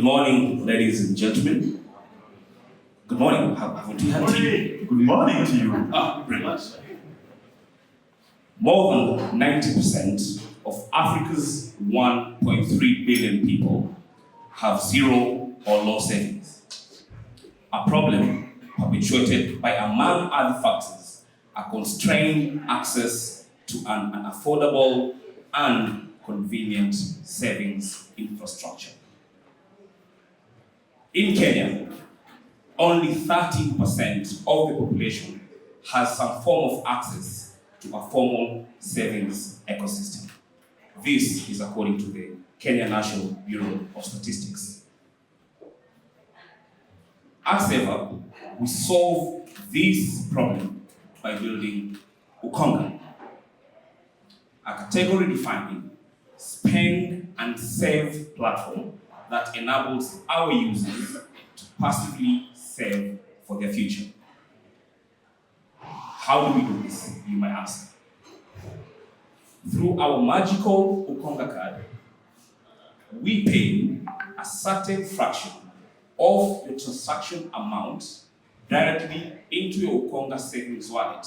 Good morning, ladies and gentlemen. Good morning. Haven't you had tea? Good morning to you. Brilliant. More than 90% of Africa's 1.3 billion people have zero or low savings. A problem perpetuated by, among other factors, a constrained access to an affordable and convenient savings infrastructure. In Kenya, only 13% of the population has some form of access to a formal savings ecosystem. This is according to the Kenya National Bureau of Statistics. At SaveApp, we solve this problem by building Ukonga, a category-defining spend and save platform that enables our users to passively save for their future. How do we do this, you might ask? Through our magical Ukonga card, we pay a certain fraction of the transaction amount directly into your Ukonga savings wallet,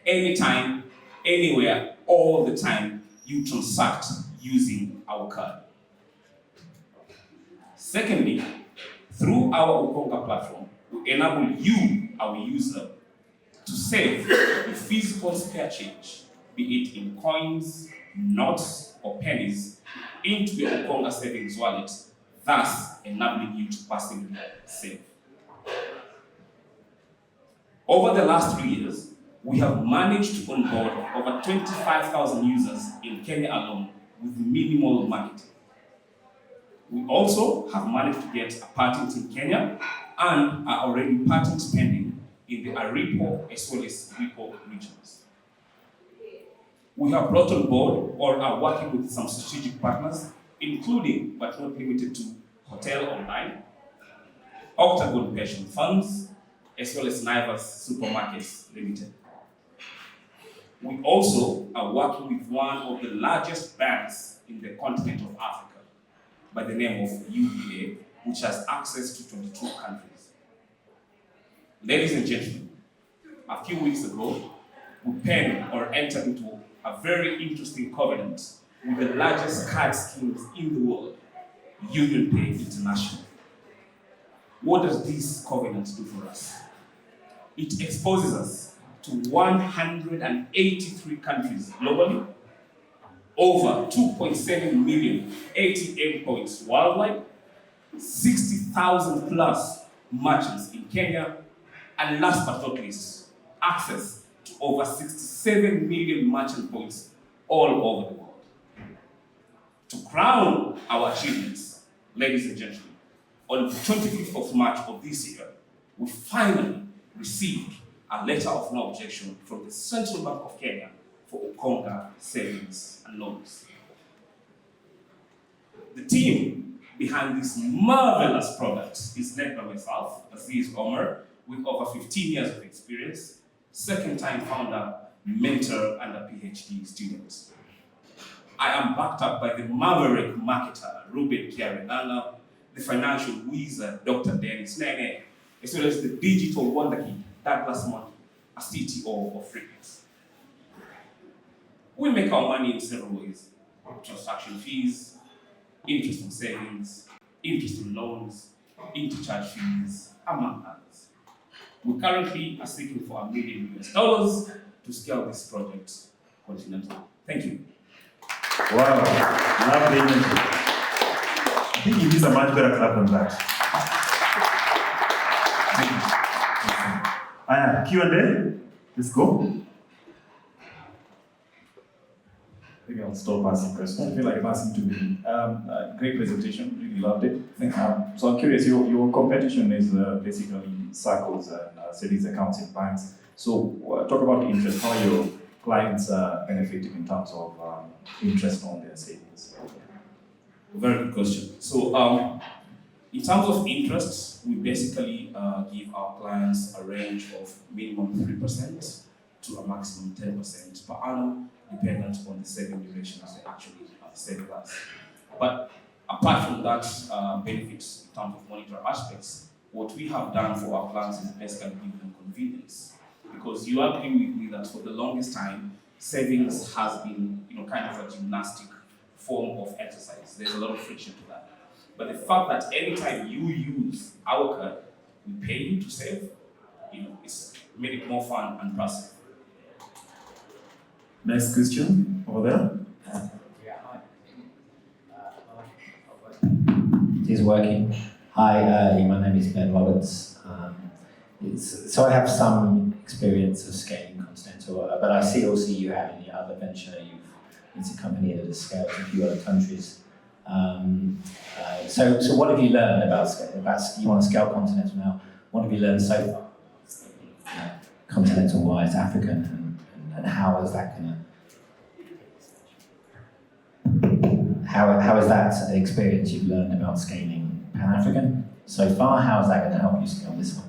anytime, anywhere, all the time you transact using our card. Secondly, through our Ukonga platform, we enable you, our user, to save the physical spare change, be it in coins, notes, or pennies, into your Ukonga savings wallet, thus enabling you to passively save. Over the last 3 years, we have managed to onboard over 25,000 users in Kenya alone with minimal marketing. We also have managed to get a patent in Kenya and are already patent pending in the Aripo as well as Ripo regions. We have brought on board or are working with some strategic partners, including but not limited to Hotel Online, Octagon Pension Funds, as well as Naivas Supermarkets Limited. We also are working with one of the largest banks in the continent of Africa by the name of UBA, which has access to 22 countries. Ladies and gentlemen, a few weeks ago, we penned or entered into a very interesting covenant with the largest card schemes in the world, UnionPay International. What does this covenant do for us? It exposes us to 183 countries globally, over 2.7 million ATM points worldwide, 60,000 plus merchants in Kenya, and last but not least, access to over 67 million merchant points all over the world. To crown our achievements, ladies and gentlemen, on the 25th of March of this year, we finally received a letter of no objection from the Central Bank of Kenya for Ukonga savings and loans. The team behind this marvelous product is led by myself, Aziz Omar, with over 15 years of experience, second-time founder, mentor, and a PhD student. I am backed up by the maverick marketer, Ruben Kiarenanga, the financial wizard, Dr. Dennis Nene, as well as the digital wonderkid, Douglas Monkey, as CTO of Freakness. We make our money in several ways: transaction fees, interest on savings, interest on loans, interchange fees, among others. We currently are seeking for $1 million to scale this project continentally. Thank you. Wow, lovely energy. I think it is a much better clap than that. Q&A, let's go. Maybe I'll stop asking questions. I feel like I'm asking too many. Great presentation, really loved it. So I'm curious, your competition is basically circles and savings accounts in banks. So talk about the interest, how your clients are benefiting in terms of interest on their savings. Very good question. So in terms of interest, we basically give our clients a range of minimum 3% to a maximum 10% per annum, dependent on the saving durations they actually save with us. But apart from that benefits in terms of monetary aspects, what we have done for our clients is basically give them convenience. Because you agree with me that for the longest time, savings has been, kind of a gymnastic form of exercise. There's a lot of friction to that. But the fact that anytime you use our card, we pay you to save, it's made it more fun and passive. Next question, over there. It is working. Hi, my name is Ben Roberts. So I have some experience of scaling Continental, but I see also you have in your other venture, it's a company that has scaled to a few other countries. So what have you learned about you want to scale Continental now? What have you learned so far? Continental-wise, African, and how is that going to... How is that experience you've learned about scaling Pan-African so far? How is that going to help you scale this one?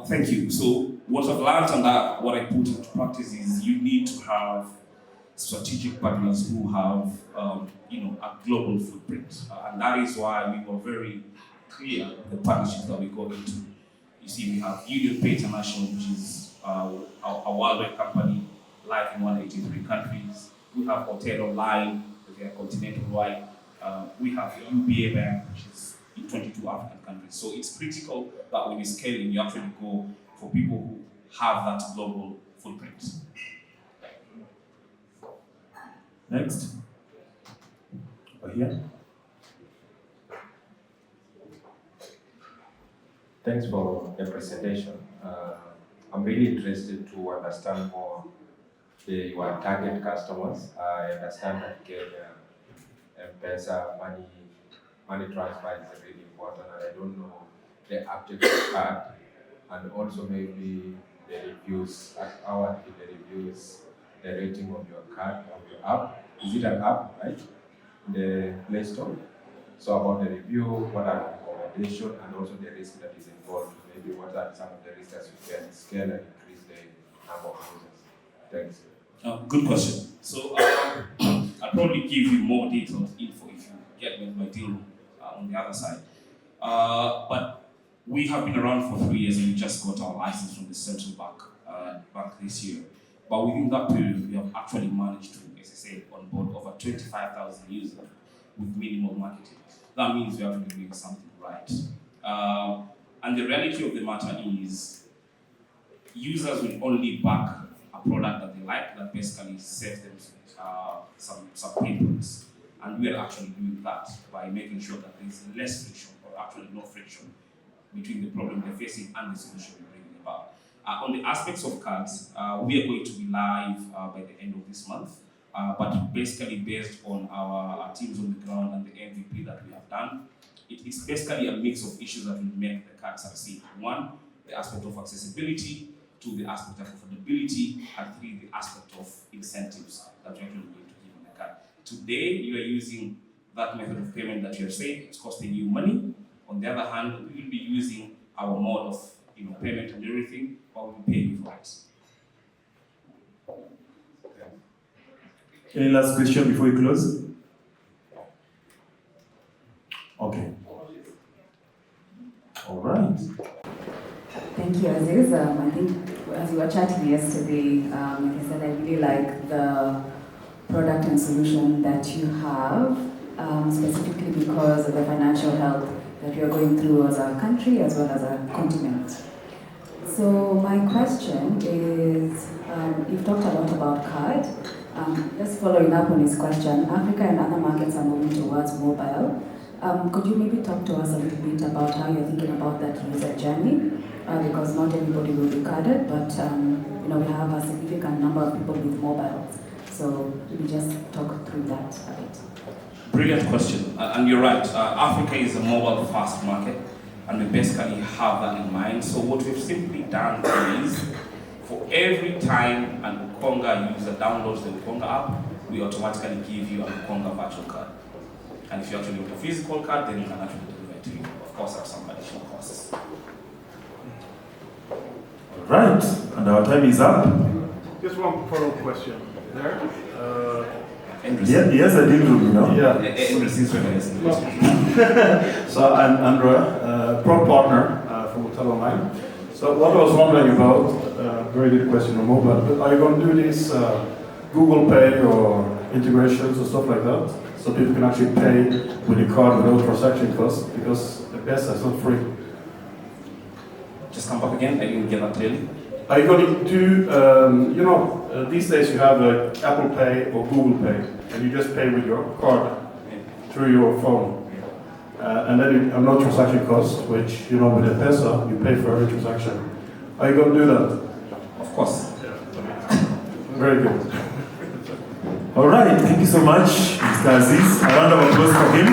Thank you. So what I've learned and that what I put into practice is you need to have strategic partners who have a global footprint. And that is why we were very clear the partnerships that we got into. You see, we have Union Pay International, which is a worldwide company, live in 183 countries. We have Hotel Online, they are continental-wide. We have UBA Bank, which is in 22 African countries. So it's critical that when you're scaling, you actually go for people who have that global footprint. Next. Over here. Thanks for the presentation. I'm really interested to understand more your target customers. I understand that M-Pesa money transfer is really important, and I don't know the active card, and also maybe the reviews, the rating of your card, of your app. Is it an app, right? The Play Store. So about the review, what are the recommendations, and also the risk that is involved. Maybe what are some of the risks that you can scale and increase the number of users? Thanks. Good question. So I'll probably give you more detailed info if you get with my deal on the other side. But we have been around for 3 years and we just got our license from the central bank this year. But within that period, we have actually managed to, as I said, onboard over 25,000 users with minimal marketing. That means we have to be doing something right. And the reality of the matter is, users will only back a product that they like, that basically saves them some pain points. And we are actually doing that by making sure that there is less friction, or actually no friction, between the problem they're facing and the solution we're bringing about. On the aspects of cards, we are going to be live by the end of this month, but basically based on our teams on the ground and the MVP that we have done, it's basically a mix of issues that will make the card succeed. One, the aspect of accessibility, two, the aspect of affordability, and three, the aspect of incentives that you're actually going to give on the card. Today, you are using that method of payment that you're saying, it's costing you money. On the other hand, we will be using our mode of payment and everything, but we'll pay you for it. Any last question before we close? Okay. All right. Thank you, Aziz. I think as we were chatting yesterday, like I said, I really like the product and solution that you have, specifically because of the financial health that we are going through as a country as well as a continent. So my question is, you've talked a lot about card. Just following up on his question, Africa and other markets are moving towards mobile. Could you maybe talk to us a little bit about how you're thinking about that user journey? Because not everybody will be carded, but we have a significant number of people with mobiles. So maybe just talk through that a bit. Brilliant question, and you're right. Africa is a mobile-first market, and we basically have that in mind. So what we've simply done is, for every time an Ukonga user downloads the Ukonga app, we automatically give you an Ukonga virtual card. And if you actually want a physical card, then we can actually deliver it to you, of course, at some additional costs. All right, and our time is up. Just one follow-up question there. He has a deal room, you know. Yeah. So I'm Andrea, pro partner from Hotel Online. So what I was wondering about, very good question on mobile, but are you going to do this Google Pay or integrations or stuff like that? So people can actually pay with the card without transaction costs, because the best is not free. Just come back again, I didn't get that clearly. Are you going to do, these days you have Apple Pay or Google Pay, and you just pay with your card through your phone. And then you have no transaction costs, which, with a Pesa, you pay for every transaction. Are you going to do that? Of course. Very good. All right, thank you so much, Mr. Aziz. A round of applause for him.